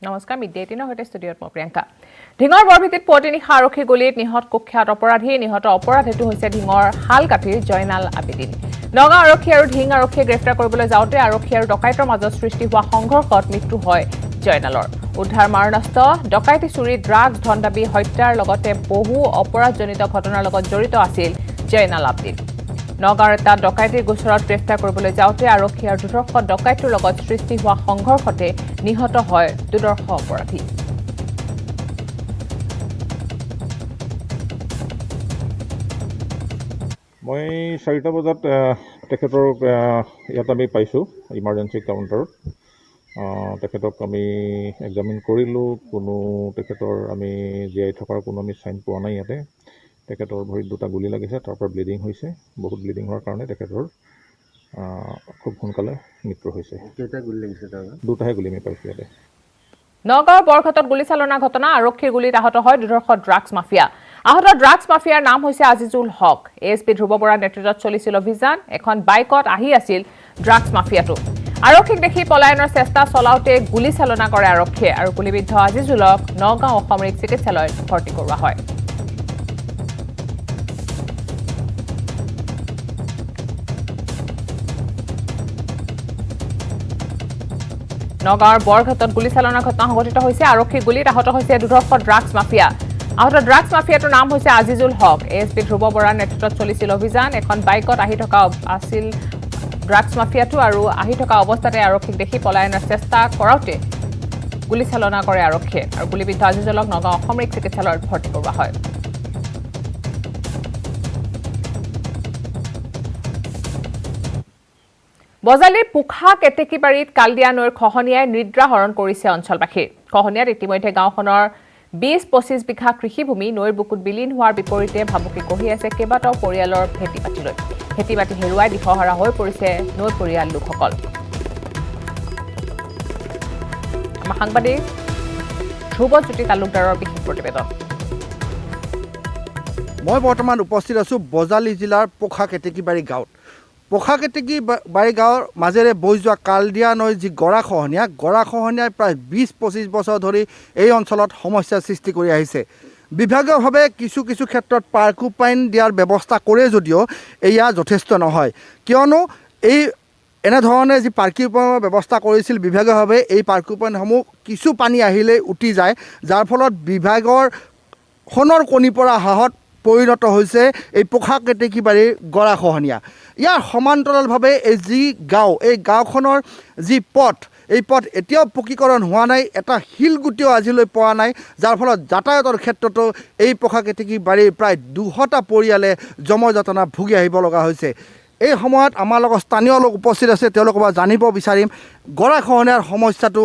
নমস্কাৰ মিডিয়া 18 হৈতে ষ্টুডিঅ'ত মই প্ৰিয়ংকা ঢিঙৰ বৰভিতিত পুৱতিনিশা আৰক্ষী গুলীত নিহত কুখ্যাত অপৰাধী নিহত অপৰাধীটো হৈছে ঢিঙৰ হালকাঠিৰ জয়নাল আবেদিন নগাঁও আৰক্ষী আৰু ঢিং আৰক্ষীয়ে গ্ৰেপ্তাৰ কৰিবলৈ যাওঁতে আৰক্ষী আৰু ডকাইতৰ মাজত সৃষ্টি হোৱা সংঘৰ্ষত মৃত্যু হয় জয়নালৰ উদ্ধাৰ মাৰণাস্ত ডকাইতি চুৰি ড্ৰাগছ ধন দাবী হত্যাৰ লগতে বহু অপৰাধজনিত ঘটনাৰ লগত জড়িত আছিল জয়নাল আবেদিন নগাঁৱৰ এটা ডকাইতিৰ গোচৰত গ্ৰেপ্তাৰ কৰিবলৈ যাওঁতে আৰক্ষী আৰু দুৰ্ধৰ্ষ ডকাইতৰ লগত সৃষ্টি হোৱা সংঘৰ্ষতে নিহত হয় দুৰ্ধৰ্ষ অপৰাধী মই 4টা বজাত তেখেতৰ ইয়াত আমি পাইছোঁ ইমাৰ্জেঞ্চি কাউণ্টাৰত তেখেতক আমি এক্সামিন কৰিলোঁ কোনো তেখেতৰ আমি জীয়াই থকাৰ কোনো আমি চাইন পোৱা নাই ইয়াতে তেখেতৰ ভৰিত দুটা গুলি লাগিছে তাৰ পৰা ব্লিডিং হৈছে বহুত ব্লিডিং হোৱাৰ কাৰণে তেখেতৰ খুব সোনকালে মৃত্যু হৈছে কেইটা গুলি লাগিছে দুটাহে গুলি আমি পাইছোঁ ইয়াতে নগাঁৱৰ বৰঘাটত গুলীচালনা ঘটনা আৰক্ষীৰ গুলীত আহত হয় দুৰ্ধৰ্ষ ড্ৰাগছ মাফিয়া আহত ড্ৰাগছ মাফিয়াৰ নাম হৈছে আজিজুল হক এএছপি ধ্ৰুৱ বৰাৰ নেতৃত্বত চলিছিল অভিযান এখন বাইকত আহি আছিল ড্ৰাগছ মাফিয়াটো আৰক্ষীক দেখি পলায়নৰ চেষ্টা চলাওঁতে গুলীচালনা কৰে আৰক্ষীয়ে আৰু গুলীবিদ্ধ আজিজুলক নগাঁও অসামৰিক চিকিৎসালয়ত ভৰ্তি কৰোৱা হয় নগাঁৱৰ বৰঘাটত গুলীচালনাৰ ঘটনা সংঘটিত হৈছে আৰক্ষীৰ গুলীত আহত হৈছে দুৰ্ধৰ্ষ ড্ৰাগছ মাফিয়া আহত ড্ৰাগছ মাফিয়াটোৰ নাম হৈছে আজিজুল হক এএছপি ধ্ৰুৱ বৰাৰ নেতৃত্বত চলিছিল অভিযান এখন বাইকত আহি থকা আছিল ড্ৰাগছ মাফিয়াটো আৰু আহি থকা অৱস্থাতে আৰক্ষীক দেখি পলায়নৰ চেষ্টা কৰাওঁতে গুলীচালনা কৰে আৰক্ষীয়ে আৰু গুলীবিদ্ধ আজিজুলক নগাঁও অসামৰিক চিকিৎসালয়ত ভৰ্তি কৰোৱা হয় বজালিৰ পুখা কেতেকীবাৰীত কালদিয়া নৈৰ খহনীয়াই নিদ্ৰা হৰণ কৰিছে অঞ্চলবাসীৰ খহনীয়াত ইতিমধ্যে গাঁওখনৰ ২০-২৫ বিঘা কৃষিভূমি নৈৰ বুকুত বিলীন হোৱাৰ বিপৰীতে ভাবুকি কঢ়ি আছে কেইবাটাও পৰিয়ালৰ খেতি-বাতিলৈ খেতি-বাতি হেৰুৱাই দিশহাৰা হৈ পৰিছে নৈ পৰিয়াল লোকসকল আমাৰ সাংবাদিক ধ্ৰুৱজ্যোতি তালুকদাৰৰ বিশেষ প্ৰতিবেদন মই বৰ্তমান উপস্থিত আছোঁ বজালি জিলাৰ পোখা কেতেকীবাৰী গাঁৱত পোখা কেতেকীবাৰী গাঁৱৰ মাজেৰে বৈ যোৱা কালদিয়া নৈৰ যি গৰাখহনীয়াই প্ৰায় ২০-২৫ বছৰ ধৰি এই অঞ্চলত সমস্যাৰ সৃষ্টি কৰি আহিছে বিভাগীয়ভাৱে কিছু ক্ষেত্ৰত পাৰ্কুপাইন দিয়াৰ ব্যৱস্থা কৰে যদিও এয়া যথেষ্ট নহয় কিয়নো এই এনেধৰণে যি পাৰ্কুপাইনৰ ব্যৱস্থা কৰিছিল বিভাগীয়ভাৱে এই পাৰ্কুপাইনসমূহ কিছু পানী আহিলেই উটি যায় যাৰ ফলত বিভাগৰ সোণৰ কণী পৰা হাঁহত পৰিণত হৈছে এই পোখা কেতেকীবাৰীৰ গৰাখহনীয়া ইয়াৰ সমান্তৰালভাৱে এই যি গাঁও এই গাঁওখনৰ যি পথ এই পথ এতিয়াও পকীকৰণ হোৱা নাই এটা শিলগুটিও আজিলৈ পোৱা নাই যাৰ ফলত যাতায়াতৰ ক্ষেত্ৰতো এই পোখা কেতেকীবাৰীৰ প্ৰায় ২০০টা পৰিয়ালে জমজটনা ভুগি আহিব লগা হৈছে এই সময়ত আমাৰ লগত স্থানীয় লোক উপস্থিত আছে তেওঁলোকৰ পৰা জানিব বিচাৰিম গৰাখহনীয়াৰ সমস্যাটো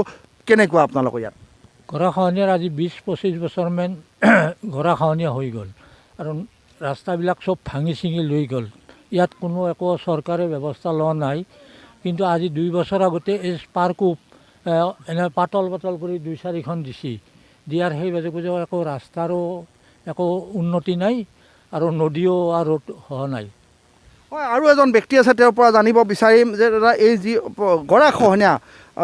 কেনেকুৱা আপোনালোকৰ ইয়াত গৰাখহনীয়াৰ আজি ২০-২৫ বছৰমান গৰাখহনীয়া হৈ গ'ল আৰু ৰাস্তাবিলাক চব ভাঙি চিঙি লৈ গ'ল ইয়াত কোনো একো চৰকাৰে ব্যৱস্থা লোৱা নাই কিন্তু আজি 2 বছৰ আগতে এই পাৰ্কুপ এনে পাতল কৰি 2-4খন দিছে দিয়াৰ সেইবাবে একো ৰাস্তাৰো একো উন্নতি নাই আৰু নদীও আৰু হোৱা নাই হয় আৰু এজন ব্যক্তি আছে তেওঁৰ পৰা জানিব বিচাৰিম যে দাদা এই যি গৰাখহনীয়া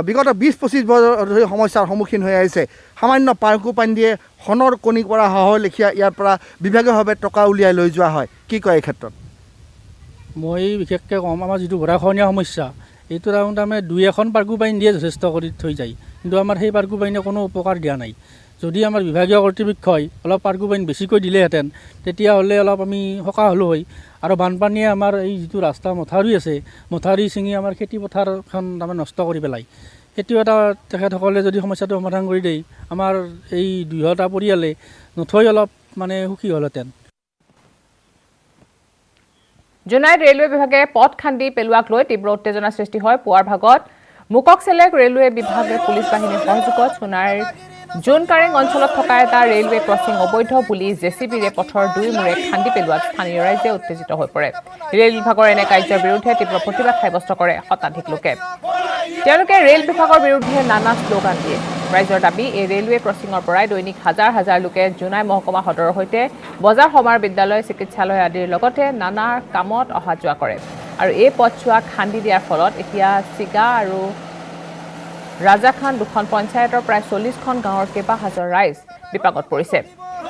বিগত ২০-২৫ বছৰ ধৰি সমস্যাৰ সন্মুখীন হৈ আহিছে সামান্য পাৰ্কুপাইন দিয়ে সোণৰ কণী পৰা হাঁহৰ লেখীয়া ইয়াৰ পৰা বিভাগীয়ভাৱে টকা উলিয়াই লৈ যোৱা হয় কি কয় এই ক্ষেত্ৰত মই বিশেষকৈ ক'ম আমাৰ যিটো গৰাখহনীয়া সমস্যা এইটো তাৰমানে 2-এখন পাৰ্কুপাইন দিয়ে যথেষ্ট কৰি থৈ যায় কিন্তু আমাৰ সেই পাৰ্কুপাইনে কোনো উপকাৰ দিয়া নাই যদি আমাৰ বিভাগীয় কৰ্তৃপক্ষই অলপ পাৰ্কুপাইন বেছিকৈ দিলেহেঁতেন তেতিয়াহ'লে অলপ আমি সকাহ হ'লো হয় আৰু বানপানীয়ে আমাৰ এই যিটো ৰাস্তা মথাউৰি আছে মথাউৰি ছিঙি আমাৰ খেতিপথাৰখন তাৰমানে নষ্ট কৰি পেলায় সেইটো এটা তেখেতসকলে যদি সমস্যাটো সমাধান কৰি দিয়ে আমাৰ এই 200টা পৰিয়ালে নথৈ অলপ মানে সুখী হ'লহেঁতেন জোনাইত ৰেলৱে বিভাগে পথ খান্দি পেলোৱাক লৈ তীব্ৰ উত্তেজনাৰ সৃষ্টি হয় পুৱাৰ ভাগত মুককচেলেক ৰেলৱে বিভাগে পুলিচ বাহিনীৰ সহযোগত সোণাৰীৰ জোনকাৰেং অঞ্চলত থকা এটা ৰেলৱে ক্ৰছিং অবৈধ বুলি জেচিবিৰে পথৰ 2 মূৰে খান্দি পেলোৱাত স্থানীয় ৰাইজে উত্তেজিত হৈ পৰে ৰেল বিভাগৰ এনে কাৰ্যৰ বিৰুদ্ধে তীব্ৰ প্ৰতিবাদ সাব্যস্ত কৰে শতাধিক লোকে তেওঁলোকে ৰেল বিভাগৰ বিৰুদ্ধে নানা শ্লোগান দিয়ে ৰাইজৰ দাবী এই ৰেলৱে ক্ৰছিঙৰ পৰাই দৈনিক হাজাৰ লোকে জোনাই মহকুমা সদৰৰ সৈতে বজাৰ সমাৰ বিদ্যালয় চিকিৎসালয় আদিৰ লগতে নানা কামত অহা যোৱা কৰে আৰু এই পথছোৱা খান্দি দিয়াৰ ফলত এতিয়া চিগা আৰু ৰাজাখান দুখন পঞ্চায়তৰ প্ৰায় 40খন গাঁৱৰ কেইবা হাজাৰ ৰাইজ বিপাকত পৰিছে।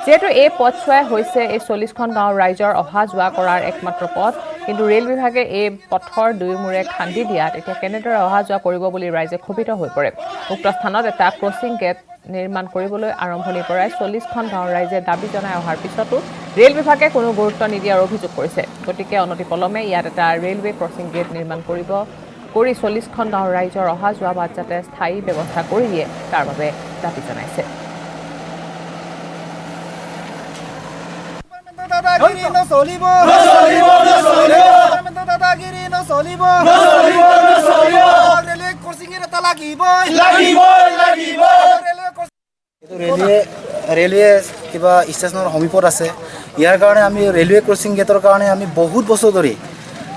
যিহেতু এই পথছোৱাই হৈছে এই 40খন গাঁৱৰ ৰাইজৰ অহা যোৱা কৰাৰ একমাত্ৰ পথ, কিন্তু ৰেল বিভাগে এই পথৰ দুয়োমূৰে খান্দি দিয়াত এতিয়া কেনেদৰে অহা যোৱা কৰিব বুলি ৰাইজে ক্ষোভিত হৈ পৰে। উক্ত স্থানত এটা ক্ৰছিং গেট নিৰ্মাণ কৰিবলৈ আৰম্ভণিৰ পৰাই 40খন গাঁৱৰ ৰাইজে দাবী জনাই অহাৰ পিছতো ৰেল বিভাগে কোনো গুৰুত্ব নিদিয়াৰ অভিযোগ কৰিছে। গতিকে অনতিপলমে ইয়াত এটা ৰেলৱে ক্ৰছিং গেট নিৰ্মাণ কৰি 40খন গাঁৱৰ ৰাইজৰ অহা যোৱা বাট যাতে স্থায়ী ব্যৱস্থা কৰি দিয়ে তাৰ বাবে দাবী জনাইছে। ৰেলৱে কিবা ষ্টেচনৰ সমীপত আছে। ইয়াৰ কাৰণে আমি ৰেলৱে ক্ৰছিং গেটৰ কাৰণে আমি বহুত বছৰ ধৰি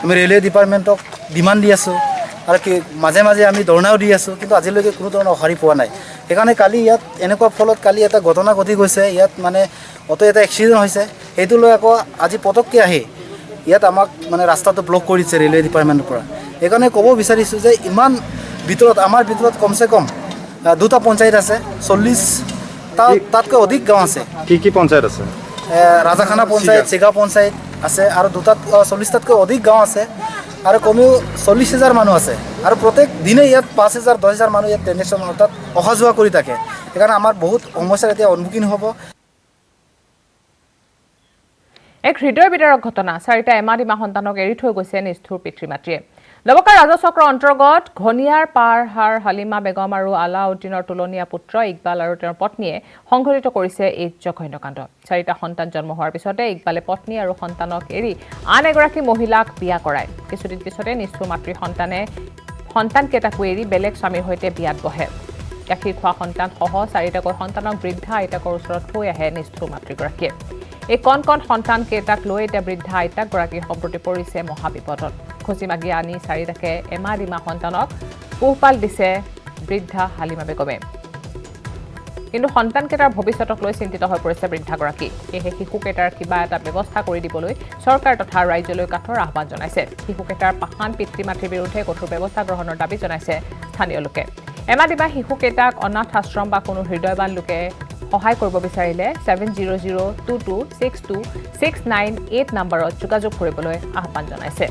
আমি ৰেলৱে ডিপাৰ্টমেণ্টক ডিমাণ্ড দি আছোঁ আৰু মাজে মাজে আমি ধৰ্ণাও দি আছোঁ, কিন্তু আজিলৈকে কোনো ধৰণৰ সঁহাৰি পোৱা নাই। সেইকাৰণে কালি ইয়াত এনেকুৱা ফলত কালি এটা ঘটনা ঘটি গৈছে। ইয়াত মানে অটো এটা এক্সিডেণ্ট হৈছে, সেইটো লৈ আকৌ আজি পটককৈ আহি ইয়াত আমাক মানে ৰাস্তাটো ব্লক কৰি দিছে ৰেলৱে ডিপাৰ্টমেণ্টৰ পৰা। সেইকাৰণে ক'ব বিচাৰিছোঁ যে ইমান ভিতৰত আমাৰ ভিতৰত কমচে কম 2টা পঞ্চায়ত আছে, 40তাতকৈ অধিক গাঁও আছে। কি পঞ্চায়ত আছে? ৰাজাখানা পঞ্চায়ত, চিগা পঞ্চায়ত আছে আৰু 40টাতকৈ অধিক গাঁও আছে আৰু কমেও 40,000 মানুহ আছে আৰু প্ৰত্যেক দিনে ইয়াত 5,000 10,000 মানুহ ইয়াত ট্ৰেঞ্জেকশ্যন অৰ্থাৎ অহা যোৱা কৰি থাকে। সেইকাৰণে আমাৰ বহুত সমস্যাৰ এতিয়া সন্মুখীন হ'ব। এক হৃদয় বিদাৰক ঘটনা। 4টা এমাহ সন্তানক এৰি থৈ গৈছে নিষ্ঠুৰ পিতৃ মাতৃয়ে। লবকাৰ ৰাজচক্ৰৰ অন্তৰ্গত ঘনিয়াৰ পাৰহাৰ হালিমা বেগম আৰু আলাউদ্দিনৰ তুলনীয়া পুত্ৰ ইকবাল আৰু তেওঁৰ পত্নীয়ে সংঘটিত কৰিছে এই জঘন্য কাণ্ড। 4টা সন্তান জন্ম হোৱাৰ পিছতে ইকবালে পত্নী আৰু সন্তানক এৰি আন এগৰাকী মহিলাক বিয়া কৰায়। কিছুদিন পিছতে নিষ্ঠুৰ মাতৃ সন্তানকেইটাকো এৰি বেলেগ স্বামীৰ সৈতে বিয়াত বহে। গাখীৰ খোৱা সন্তানসহ 4টাকৈ সন্তানক বৃদ্ধা আইতাকৰ ওচৰত থৈ আহে নিষ্ঠুৰ মাতৃগৰাকীয়ে। এই কণ সন্তানকেইটাক লৈ এতিয়া বৃদ্ধা আইতাকগৰাকী সম্প্ৰতি পৰিছে মহাবিপদত। খচি মাগি আনি 4টাকে এমাহ সন্তানক পোহপাল দিছে বৃদ্ধা হালিমা বেগমে। কিন্তু সন্তানকেইটাৰ ভৱিষ্যতক লৈ চিন্তিত হৈ পৰিছে বৃদ্ধাগৰাকী। সেয়েহে শিশুকেইটাৰ কিবা এটা ব্যৱস্থা কৰি দিবলৈ চৰকাৰ তথা ৰাজ্যলৈ কাঠৰ আহ্বান জনাইছে। শিশুকেইটাৰ পাষাণ পিতৃ মাতৃৰ বিৰুদ্ধে কঠোৰ ব্যৱস্থা গ্ৰহণৰ দাবী জনাইছে স্থানীয় লোকে। এমাহ শিশুকেইটাক অনাথ আশ্ৰম বা কোনো হৃদয়বান লোকে সহায় কৰিব বিচাৰিলে 7002262698 নম্বৰত যোগাযোগ কৰিবলৈ আহ্বান জনাইছে।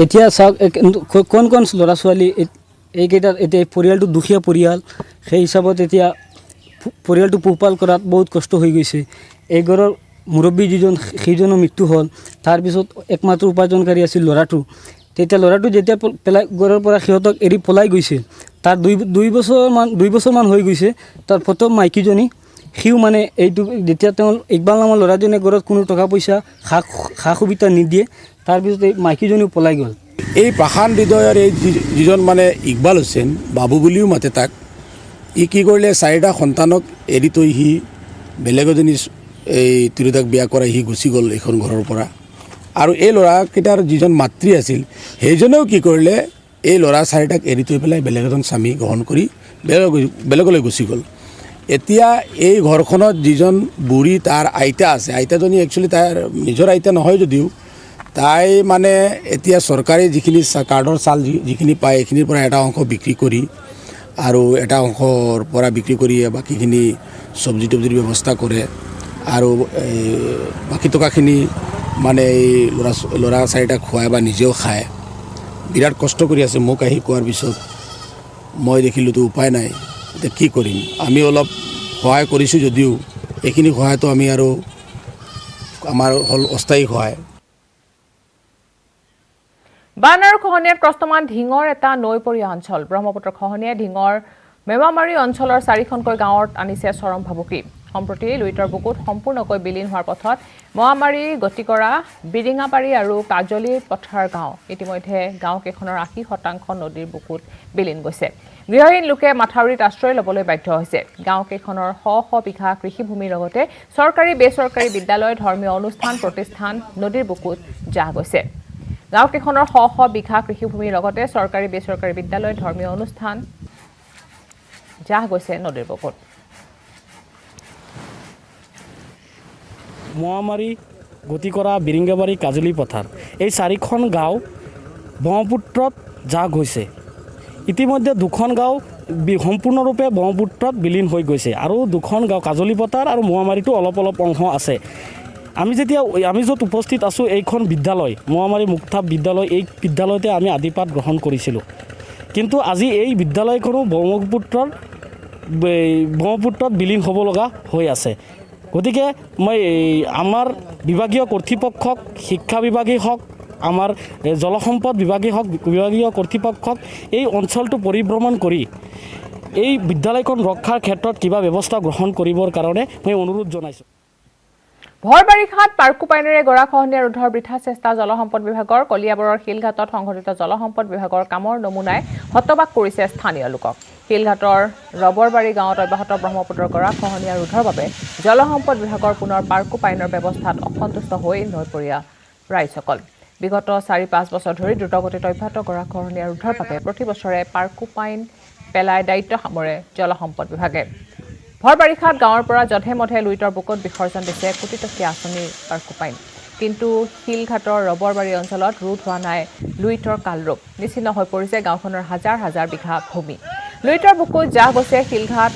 এতিয়া চাওক কোন ল'ৰা ছোৱালী এইকেইটাৰ এতিয়া পৰিয়ালটো দুখীয়া পৰিয়াল, সেই হিচাপত এতিয়া পৰিয়ালটো পোহপাল কৰাত বহুত কষ্ট হৈ গৈছে। এই ঘৰৰ মুৰব্বী যিজন সেইজনৰ মৃত্যু হ'ল, তাৰপিছত একমাত্ৰ উপাৰ্জনকাৰী আছিল ল'ৰাটো। তেতিয়া ল'ৰাটো যেতিয়া ঘৰৰ পৰা সিহঁতক এৰি পলাই গৈছে, তাৰ দুই বছৰমান হৈ গৈছে। তাৰ প্ৰথম মাইকীজনী সিও মানে এইটো যেতিয়া তেওঁ ইকবাল নামৰ ল'ৰাজনে ঘৰত কোনো টকা পইচা সা সুবিধা নিদিয়ে, তাৰপিছত এই মাইকীজনীও পলাই গ'ল। এই পাষাণ হৃদয়ৰ এই যিজন মানে ইকবাল হুছেইন, বাবু বুলিও মাতে তাক, ই কি কৰিলে 4টা সন্তানক এৰি থৈ সি বেলেগ এজনী এই তিৰোতাক বিয়া কৰাই সি গুচি গ'ল এইখন ঘৰৰ পৰা। আৰু এই ল'ৰাকেইটাৰ যিজন মাতৃ আছিল সেইজনেও কি কৰিলে এই ল'ৰা 4টাক এৰি থৈ পেলাই বেলেগ এজন স্বামী গ্ৰহণ কৰি বেলেগলৈ গুচি গ'ল। এতিয়া এই ঘৰখনত যিজন বুঢ়ী তাৰ আইতা আছে, আইতাজনী একচুৱেলি তাইৰ নিজৰ আইতা নহয় যদিও তাই মানে এতিয়া চৰকাৰী যিখিনি কাৰ্ডৰ চাউল যিখিনি পায় এইখিনিৰ পৰা এটা অংশ বিক্ৰী কৰি আৰু এটা অংশৰ পৰা বিক্ৰী কৰি বাকীখিনি চব্জি তব্জিৰ ব্যৱস্থা কৰে আৰু বাকী টকাখিনি মানে এই ল'ৰা 4টাক খুৱাই বা নিজেও খায়। বিৰাট কষ্ট কৰি আছে। মোক আহি কোৱাৰ পিছত মই দেখিলোঁতো উপায় নাই, এতিয়া কি কৰিম। আমি অলপ সহায় কৰিছোঁ যদিও এইখিনি সহায়টো আমি আৰু আমাৰ হ'ল অস্থায়ী সহায়। বান আৰু খহনীয়াত ক্ৰস্তমান ঢিঙৰ এটা নৈপৰীয়া অঞ্চল। ব্ৰহ্মপুত্ৰ খহনীয়াই ঢিঙৰ মেমামাৰী অঞ্চলৰ 4খনকৈ গাঁৱত আনিছে চৰম ভাবুকি। সম্প্ৰতি লুইতৰ বুকুত সম্পূৰ্ণকৈ বিলীন হোৱাৰ পথত মহামাৰী গতি কৰা বিৰিঙাবাৰী আৰু কাজলী পথাৰ গাঁও। ইতিমধ্যে গাঁওকেইখনৰ 80% নদীৰ বুকুত বিলীন গৈছে। গৃহহীন লোকে মাথাউৰিত আশ্ৰয় ল'বলৈ বাধ্য হৈছে। গাঁওকেইখনৰ শ বিঘা কৃষিভূমিৰ লগতে চৰকাৰী বেচৰকাৰী বিদ্যালয়, ধৰ্মীয় অনুষ্ঠান প্ৰতিষ্ঠান নদীৰ বুকুত জাহ গৈছে। গাঁওকেইখনৰ শ বিঘা কৃষিভূমিৰ লগতে চৰকাৰী বেচৰকাৰী বিদ্যালয়, ধৰ্মীয় অনুষ্ঠান জাহ গৈছে নদীৰ বুকুত। মহামাৰী গতি কৰা বিৰিংগাবাৰী কাজলী পথাৰ, এই 4খন গাঁও ব্ৰহ্মপুত্ৰত জাহ গৈছে। ইতিমধ্যে দুখন গাঁও সম্পূৰ্ণৰূপে ব্ৰহ্মপুত্ৰত বিলীন হৈ গৈছে আৰু দুখন গাঁও কাজলীপথাৰ আৰু মোৱামাৰীতো অলপ অলপ অংশ আছে। আমি য'ত উপস্থিত আছোঁ এইখন বিদ্যালয় মোৱামাৰী মুক্তা বিদ্যালয়, এই বিদ্যালয়তে আমি আদিপাঠ গ্ৰহণ কৰিছিলোঁ। কিন্তু আজি এই বিদ্যালয়খনো ব্ৰহ্মপুত্ৰত বিলীন হ'ব লগা হৈ আছে। গতিকে মই আমাৰ বিভাগীয় কৰ্তৃপক্ষক, শিক্ষা বিভাগেই হওক, আমাৰ জলসম্পদ বিভাগেই হওক, বিভাগীয় কৰ্তৃপক্ষক এই অঞ্চলটো পৰিভ্ৰমণ কৰি এই বিদ্যালয়খন ৰক্ষাৰ ক্ষেত্ৰত কিবা ব্যৱস্থা গ্ৰহণ কৰিবৰ কাৰণে মই অনুৰোধ জনাইছোঁ। ভৰ বাৰিষাত পাৰ্কোপাইনেৰে গৰাখহনীয়া ৰোধৰ বৃথা চেষ্টা জলসম্পদ বিভাগৰ। কলিয়াবৰৰ শিলঘাটত সংঘটিত জলসম্পদ বিভাগৰ কামৰ নমুনাই হতবাক কৰিছে স্থানীয় লোকক। শিলঘাটৰ ৰবৰবাৰী গাঁৱত অব্যাহত ব্ৰহ্মপুত্ৰৰ গৰাখহনীয়া ৰোধৰ বাবে জলসম্পদ বিভাগৰ পুনৰ পাৰ্কোপাইনৰ ব্যৱস্থাত অসন্তুষ্ট হৈ নৈপৰীয়া ৰাইজসকল। বিগত 4-5 বছৰ ধৰি দ্ৰুতগতিত অব্যাহত গৰাখহনীয়া ৰোধৰ বাবে প্ৰতি বছৰে পাৰ্কোপাইন পেলাই দায়িত্ব সামৰে জলসম্পদ বিভাগে। ভৰ বাৰিষাত গাঁৱৰ পৰা যধে মধে লুইতৰ বুকুত বিসৰ্জন দিছে কোটিটকীয়া আঁচনিৰ পাৰ্কোপাইন। কিন্তু শিলঘাটৰ ৰবৰবাৰী অঞ্চলত ৰোধ হোৱা নাই লুইতৰ কালৰূপ। নিশ্চিন্ন হৈ পৰিছে গাঁওখনৰ হাজাৰ হাজাৰ বিঘা ভূমি। লুইতৰ বুকুত জাহ গৈছে শিলঘাট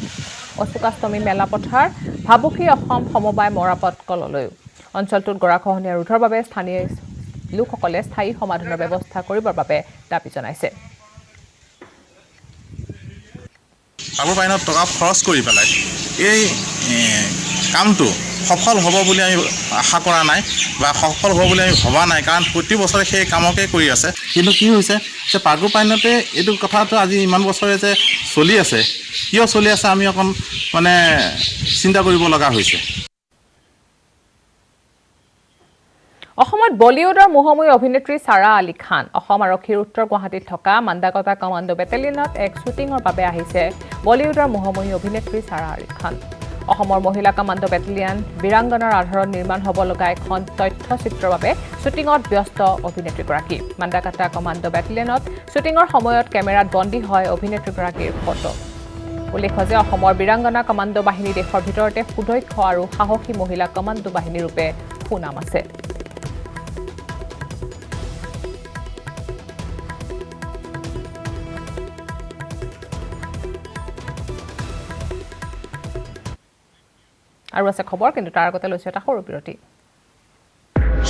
অশোকাষ্টমী মেলা পথাৰ, ভাবুকি অসম সমবায় মৰাপত কললৈও। অঞ্চলটোত গৰাখহনীয়া ৰোধৰ বাবে স্থানীয় লোকসকলে স্থায়ী সমাধানৰ ব্যৱস্থা কৰিবৰ বাবে দাবী জনাইছে। পাৰ্কোপাইনত টকা খৰচ কৰি পেলাই এই কামটো সফল হ'ব বুলি আমি আশা কৰা নাই বা সফল হ'ব বুলি আমি ভবা নাই, কাৰণ প্ৰতি বছৰে সেই কামকে কৰি আছে। কিন্তু কি হৈছে যে পাৰ্কোপাইনতে এইটো কথাটো আজি ইমান বছৰে যে চলি আছে, কিয় চলি আছে আমি অকণ চিন্তা কৰিব লগা হৈছে। অসমত বলিউডৰ মোহময়ী অভিনেত্ৰী ছাৰা আলী খান অসম আৰক্ষীৰ উত্তৰ গুৱাহাটীত থকা মান্দাকটা কমাণ্ডো বেটেলিয়নত এক শ্বুটিঙৰ বাবে আহিছে বলিউডৰ মোহময়ী অভিনেত্ৰী ছাৰা আলী খান। অসমৰ মহিলা কমাণ্ডো বেটেলিয়ন বীৰাংগনাৰ আধাৰত নিৰ্মাণ হ'ব লগা এখন তথ্যচিত্ৰৰ বাবে শ্বুটিঙত ব্যস্ত অভিনেত্ৰীগৰাকী। মান্দাকটা কমাণ্ডো বেটেলিয়নত শ্বুটিঙৰ সময়ত কেমেৰাত বন্দী হয় অভিনেত্ৰীগৰাকীৰ ফটো। উল্লেখ্য যে অসমৰ বীৰাংগনা কমাণ্ডো বাহিনী দেশৰ ভিতৰতে সুদক্ষ আৰু সাহসী মহিলা কমাণ্ডো বাহিনী ৰূপে সুনাম আছে। আৰু আছে খবৰ, কিন্তু তাৰ আগতে লৈছে এটা সৰু বিৰতি।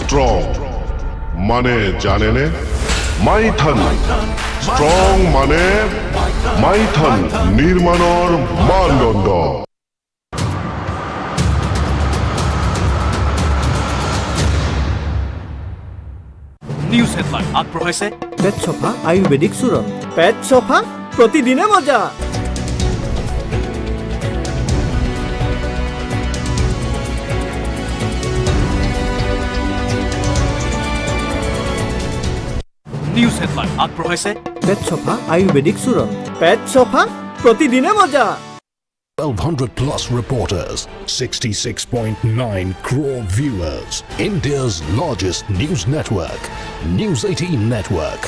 স্ট্ৰং মানে জানেনে মাইথন, স্ট্ৰং মানে মাইথন নিৰ্মাণৰ মানদণ্ড। নিউজ হেডলাইন আগবঢ়াইছে পেট চফা আয়ুৰ্বেদিক চূৰণ। পেট চফা প্ৰতিদিনে মজা। নিউজ হেডলাইন আগবঢ়াইছে পেট চফা আয়ুৰ্বেদিক চূৰণ। পেট চফা প্ৰতিদিনে মজা। 1200 plus reporters, 66.9 crore viewers. India's largest news network, News 18 Network.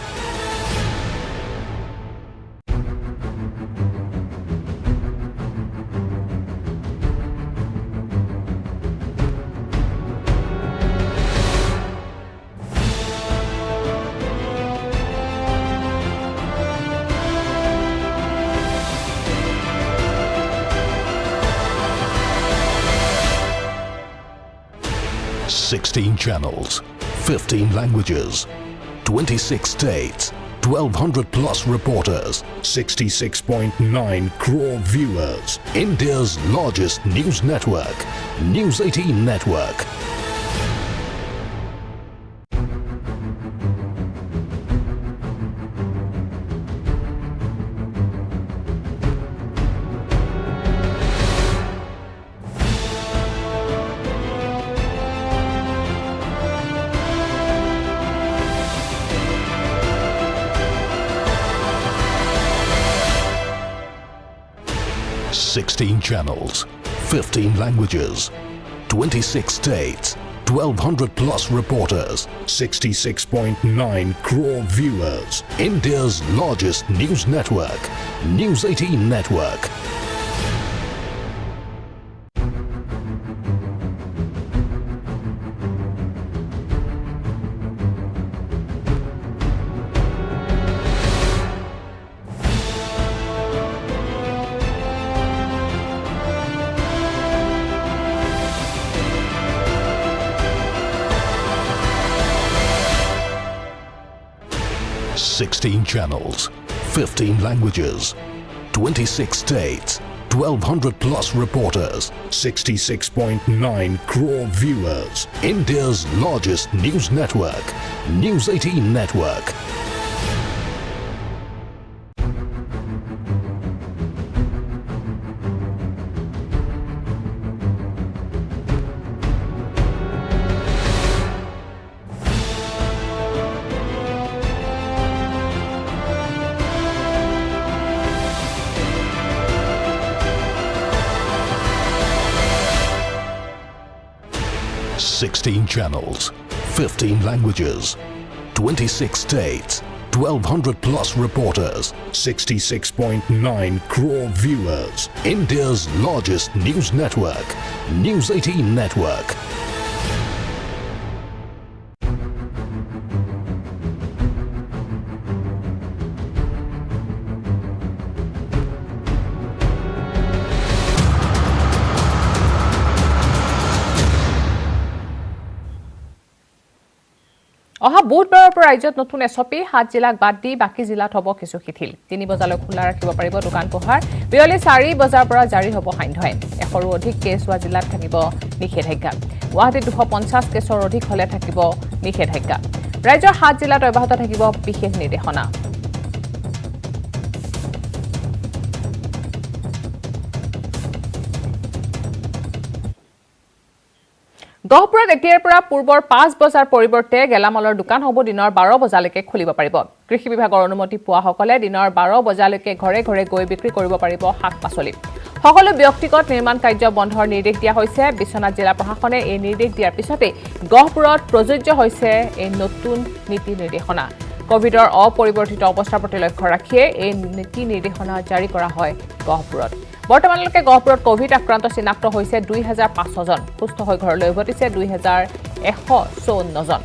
Sixteen channels, 15 languages, 26 states, 1200 plus reporters, 66.9 crore viewers. India's largest news network, News 18 Network. Sixteen channels, 15 languages, 26 states, 1200 plus reporters, 66.9 crore viewers. India's largest news network, News 18 Network. 16 channels, 15 languages, 26 states, 1,200 plus reporters, 66.9 crore viewers. India's largest news network, News 18 Network. Sixteen channels, 15 languages, 26 states, 1,200 plus reporters, 66.9 crore viewers. India's largest news network, News 18 Network. অহা বুধবাৰৰ পৰা ৰাজ্যত নতুন SP 7 জিলাক বাদ দি বাকি জিলাত হ'ব কিছু শিথিল 3 বজালৈ খোলা ৰাখিব পাৰিব দোকান পোহাৰ বিয়লি 4 বজাৰ পৰা জাৰি হ'ব সান্ধ্য আইন 100ৰো অধিক কেছ হোৱা জিলাত থাকিব নিষেধাজ্ঞা গুৱাহাটীত 250 কেছৰ অধিক হলে থাকিব নিষেধাজ্ঞা ৰাজ্যৰ 7 জিলাত অব্যাহত থাকিব বিশেষ নিৰ্দেশনা গহপুৰত এতিয়াৰ পৰা পূৰ্বৰ 5 বজাৰ পৰিৱৰ্তে গেলামালৰ দোকান হ'ব দিনৰ 12 বজালৈকে খুলিব পাৰিব কৃষি বিভাগৰ অনুমতি পোৱা সকলে দিনৰ 12 বজালৈকে ঘৰে ঘৰে গৈ বিক্ৰী কৰিব পাৰিব শাক-পাচলি সকলো ব্যক্তিগত নিৰ্মাণ কাৰ্য বন্ধৰ নিৰ্দেশ দিয়া হৈছে বিশ্বনাথ জিলা প্ৰশাসনে এই নিৰ্দেশ দিয়াৰ পিছতে গহপুৰত প্ৰযোজ্য হৈছে এই নতুন নীতি নিৰ্দেশনা কোভিডৰ অপৰিৱৰ্তিত অৱস্থাৰ প্ৰতি লক্ষ্য ৰাখিয়ে এই নীতি নিৰ্দেশনা জাৰি কৰা হয় গহপুৰত বৰ্তমানলৈকে গহপুৰত কোভিড আক্ৰান্ত চিনাক্ত হৈছে 2500 জন সুস্থ হৈ ঘৰলৈ উভতিছে 2154 জন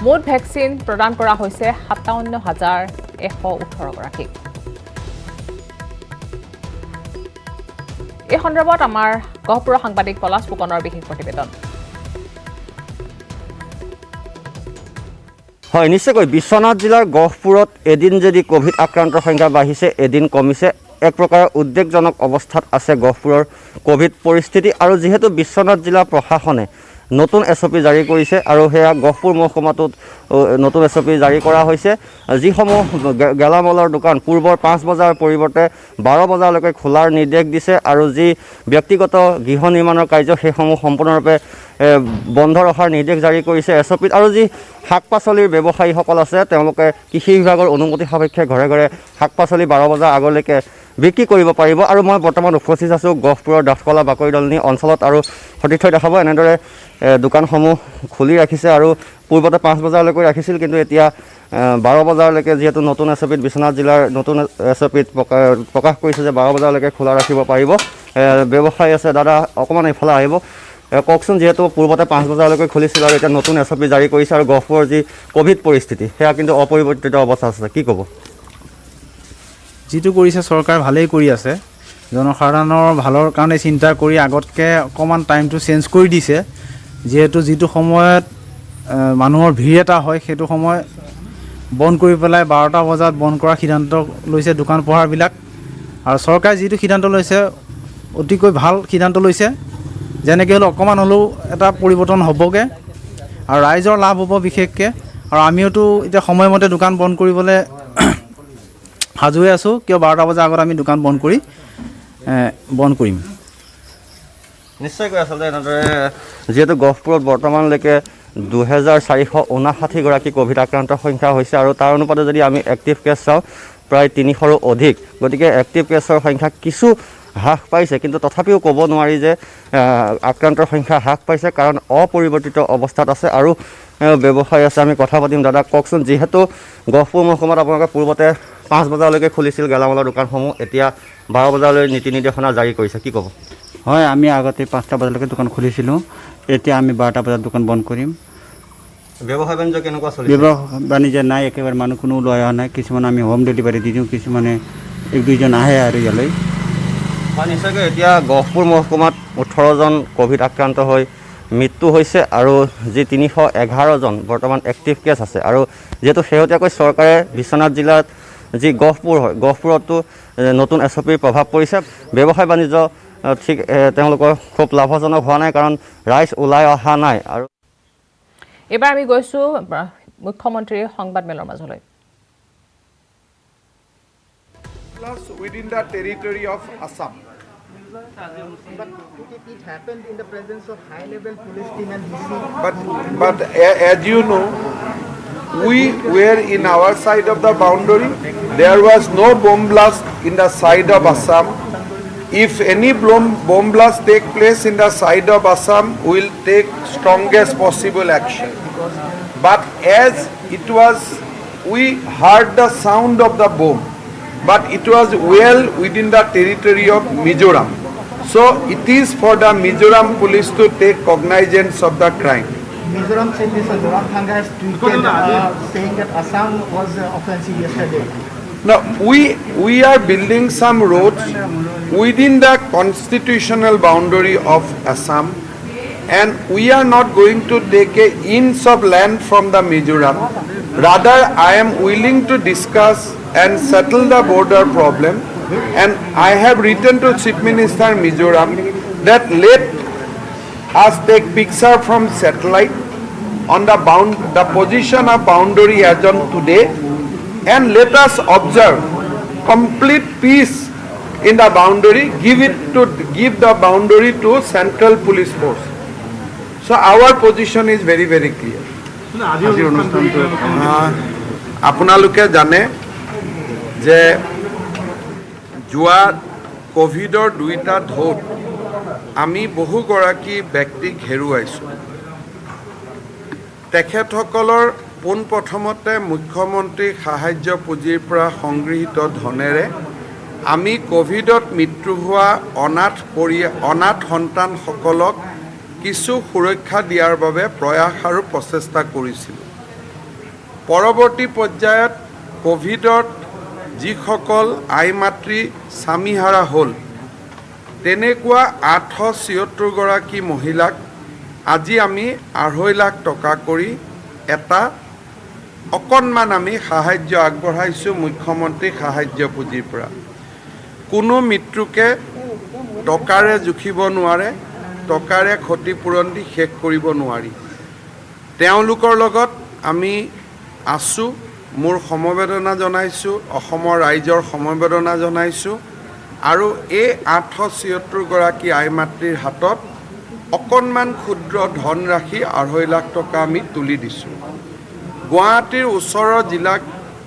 মুঠ ভেকচিন প্ৰদান কৰা হৈছে 57118 গৰাকীক এই সন্দৰ্ভত আমাৰ গহপুৰৰ সাংবাদিক পলাশ ফুকনৰ বিশেষ প্ৰতিবেদন হয় নিশ্চয়কৈ বিশ্বনাথ জিলাৰ গহপুৰত এদিন যদি কোভিড আক্ৰান্তৰ সংখ্যা বাঢ়িছে এদিন কমিছে এক প্ৰকাৰ উদ্বেগজনক অৱস্থাত আছে গহপুৰৰ কোভিড পৰিস্থিতি আৰু যেহেতু বিশ্বনাথ জিলা প্ৰশাসনে নতুন এছপি জাৰি কৰিছে আৰু হেয়া গহপুৰ মহকুমাটোত নতুন এছপি জাৰি কৰা হৈছে যিসমূহ গেলামালৰ দোকান পূৰ্বৰ 5 বজাৰ পৰিৱৰ্তে 12 বজালৈকে খোলাৰ নিৰ্দেশ দিছে আৰু যি ব্যক্তিগত গৃহ নিৰ্মাণৰ কাৰ্য সেইসমূহ সম্পূৰ্ণৰূপে বন্ধ ৰখাৰ নিৰ্দেশ জাৰি কৰিছে এছপিত আৰু যি শাক-পাচলিৰ ব্যৱসায়ীসকল আছে তেওঁলোকে কৃষি বিভাগৰ অনুমতি সাপেক্ষে ঘৰে ঘৰে শাক-পাচলি 12 বজাৰ আগলৈকে বিক্ৰী কৰিব পাৰিব আৰু মই বৰ্তমান উপস্থিত আছোঁ গহপুৰৰ ডাঠকলা বাকৰিদলনি অঞ্চলত আৰু সতীৰ্থই দেখাব এনেদৰে দোকানসমূহ খুলি ৰাখিছে আৰু পূৰ্বতে 5 বজালৈকে ৰাখিছিল কিন্তু এতিয়া 12 বজালৈকে যেহেতু নতুন এছপিত বিশ্বনাথ জিলাৰ নতুন এছপিত প্ৰকাশ কৰিছে যে 12 বজালৈকে খোলা ৰাখিব পাৰিব ব্যৱসায়ী আছে দাদা অকণমান এইফালে আহিব কওকচোন যেহেতু পূৰ্বতে 5 বজালৈকে খুলিছিল আৰু এতিয়া নতুন এছপি জাৰি কৰিছে আৰু গহপুৰৰ যি কোভিড পৰিস্থিতি সেয়া কিন্তু অপৰিৱৰ্তিত অৱস্থা আছে কি ক'ব যিটো কৰিছে চৰকাৰ ভালেই কৰি আছে জনসাধাৰণৰ ভালৰ কাৰণে চিন্তা কৰি আগতকৈ অকণমান টাইমটো চেঞ্জ কৰি দিছে যিহেতু যিটো সময়ত মানুহৰ ভিৰ এটা হয় সেইটো সময় বন্ধ কৰি পেলাই 12টা বজাত বন্ধ কৰাৰ সিদ্ধান্ত লৈছে দোকান পোহাৰবিলাক আৰু চৰকাৰে যিটো সিদ্ধান্ত লৈছে অতিকৈ ভাল সিদ্ধান্ত লৈছে যেনেকৈ হ'লেও অকণমান হ'লেও এটা পৰিৱৰ্তন হ'বগৈ আৰু ৰাইজৰ লাভ হ'ব বিশেষকৈ আৰু আমিওতো এতিয়া সময়মতে দোকান বন্ধ কৰিবলৈ সাজু হৈ আছোঁ কিয় 12টা বজাৰ আগত আমি দোকান বন্ধ কৰিম নিশ্চয়কৈ আচলতে এনেদৰে যিহেতু গহপুৰত বৰ্তমানলৈকে 2459 গৰাকী কোভিড আক্ৰান্তৰ সংখ্যা হৈছে আৰু তাৰ অনুপাতে যদি আমি এক্টিভ কেছ চাওঁ প্ৰায় 300ৰো অধিক গতিকে এক্টিভ কেছৰ সংখ্যা কিছু হ্ৰাস পাইছে কিন্তু তথাপিও ক'ব নোৱাৰি যে আক্ৰান্তৰ সংখ্যা হ্ৰাস পাইছে কাৰণ অপৰিৱৰ্তিত অৱস্থাত আছে আৰু ব্যৱসায় আছে আমি কথা পাতিম দাদা কওকচোন যিহেতু গহপুৰ মহকুমাত আপোনালোকে পূৰ্বতে 5 বজালৈকে খুলিছিল গেলামালৰ দোকানসমূহ এতিয়া 12 বজালৈ নীতি নিৰ্দেশনা জাৰি কৰিছে কি ক'ব হয় আমি আগতে 5টা বজালৈকে দোকান খুলিছিলোঁ এতিয়া আমি 12টা বজাত দোকান বন্ধ কৰিম ব্যৱসায় বাণিজ্য কেনেকুৱা চলিছে ব্যৱসায় বাণিজ্য নাই একেবাৰে মানুহ কোনো লৈ অহা নাই কিছুমান আমি হোম ডেলিভাৰী দি দিওঁ কিছুমানে 1-2জন আহে আৰু ইয়ালৈ হয় নিশ্চয়কৈ এতিয়া গহপুৰ মহকুমাত 18জন কোভিড আক্ৰান্ত হৈ মৃত্যু হৈছে আৰু যি 311জন বৰ্তমান এক্টিভ কেছ আছে আৰু যেহেতু শেহতীয়াকৈ চৰকাৰে বিশ্বনাথ জিলাত যি গহপুৰ হয় গহপুৰতো নতুন SOPৰ প্ৰভাৱ পৰিছে ব্যৱসায় বাণিজ্য ঠিক তেওঁলোকৰ খুব লাভজনক হোৱা নাই কাৰণ ৰাইজ ওলাই অহা নাই আৰু এবাৰ আমি গৈছো মুখ্যমন্ত্ৰীৰ সংবাদমেলৰ মাজলৈ within the territory of Assam. But it happened in the presence of high-level police team and DC. But as you know, we were in our side of the boundary. There was no bomb blast in the side of Assam. If any bomb blast take place in the side of Assam, we will take strongest possible action. But as it was, we heard the sound of the bomb, but it was well within the territory of Mizoram. So it is for the Mizoram police to take cognizance of the crime. Mizoram Chief Minister Zoramthanga has tweeted saying that Assam was offensive yesterday. Now we are building some roads within the constitutional boundary of Assam, and we are not going to take an inch of land from the Mizoram. Rather, I am willing to discuss and settle the border problem, and I have written to Chief Minister Mizoram that let us take picture from satellite on the position of boundary as on today, and let us observe complete peace in the boundary, give the boundary to Central Police Force. So our position is very very clear. আপোনালোকে জানে যে যোৱা কোভিডৰ 2টা ঢৌত আমি বহুগৰাকী ব্যক্তিক হেৰুৱাইছোঁ তেখেতসকলৰ পোনপ্ৰথমতে মুখ্যমন্ত্ৰী সাহায্য পুঁজিৰ পৰা সংগৃহীত ধনেৰে আমি কোভিডত মৃত্যু হোৱা অনাথ সন্তানসকলক কিছু সুৰক্ষা দিয়াৰ বাবে প্ৰয়াস আৰু প্ৰচেষ্টা কৰিছিলোঁ পৰৱৰ্তী পৰ্যায়ত কোভিডত যিসকল আই মাতৃ স্বামীহাৰা হ'ল তেনেকুৱা 876 গৰাকী মহিলাক আজি আমি 2.5 লাখ টকা কৰি এটা অকণমান আমি সাহায্য আগবঢ়াইছোঁ মুখ্যমন্ত্ৰী সাহায্য পুঁজিৰ পৰা কোনো মৃত্যুকে টকাৰে জুখিব নোৱাৰে টকাৰে ক্ষতিপূৰণ দি শেষ কৰিব নোৱাৰি তেওঁলোকৰ লগত আমি আছোঁ মোৰ সমবেদনা জনাইছোঁ অসমৰ ৰাইজৰ সমবেদনা জনাইছোঁ আৰু এই 876 গৰাকী আই মাতৃৰ হাতত অকণমান ক্ষুদ্ৰ ধন ৰাখি 2.5 লাখ টকা আমি তুলি দিছোঁ গুৱাহাটীৰ ওচৰৰ জিলা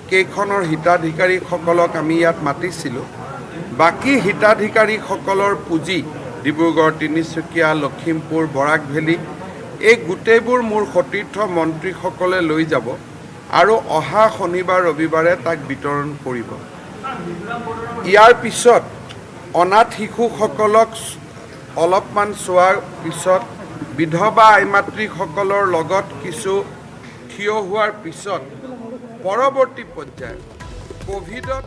কেইখনৰ হিতাধিকাৰীসকলক আমি ইয়াত মাতিছিলোঁ বাকী হিতাধিকাৰীসকলৰ পুঁজি ডিব্ৰুগড় তিনিচুকীয়া লখিমপুৰ বৰাক ভেলী এই গোটেইবোৰ মোৰ সতীৰ্থ মন্ত্ৰীসকলে লৈ যাব আৰু অহা শনিবাৰ ৰবিবাৰে তাক বিতৰণ কৰিব ইয়াৰ পিছত অনাথ শিশুসকলক অলপমান চোৱাৰ পিছত বিধৱা আই মাতৃসকলৰ লগত কিছু থিয় হোৱাৰ পিছত পৰৱৰ্তী পৰ্যায়ত কোভিডত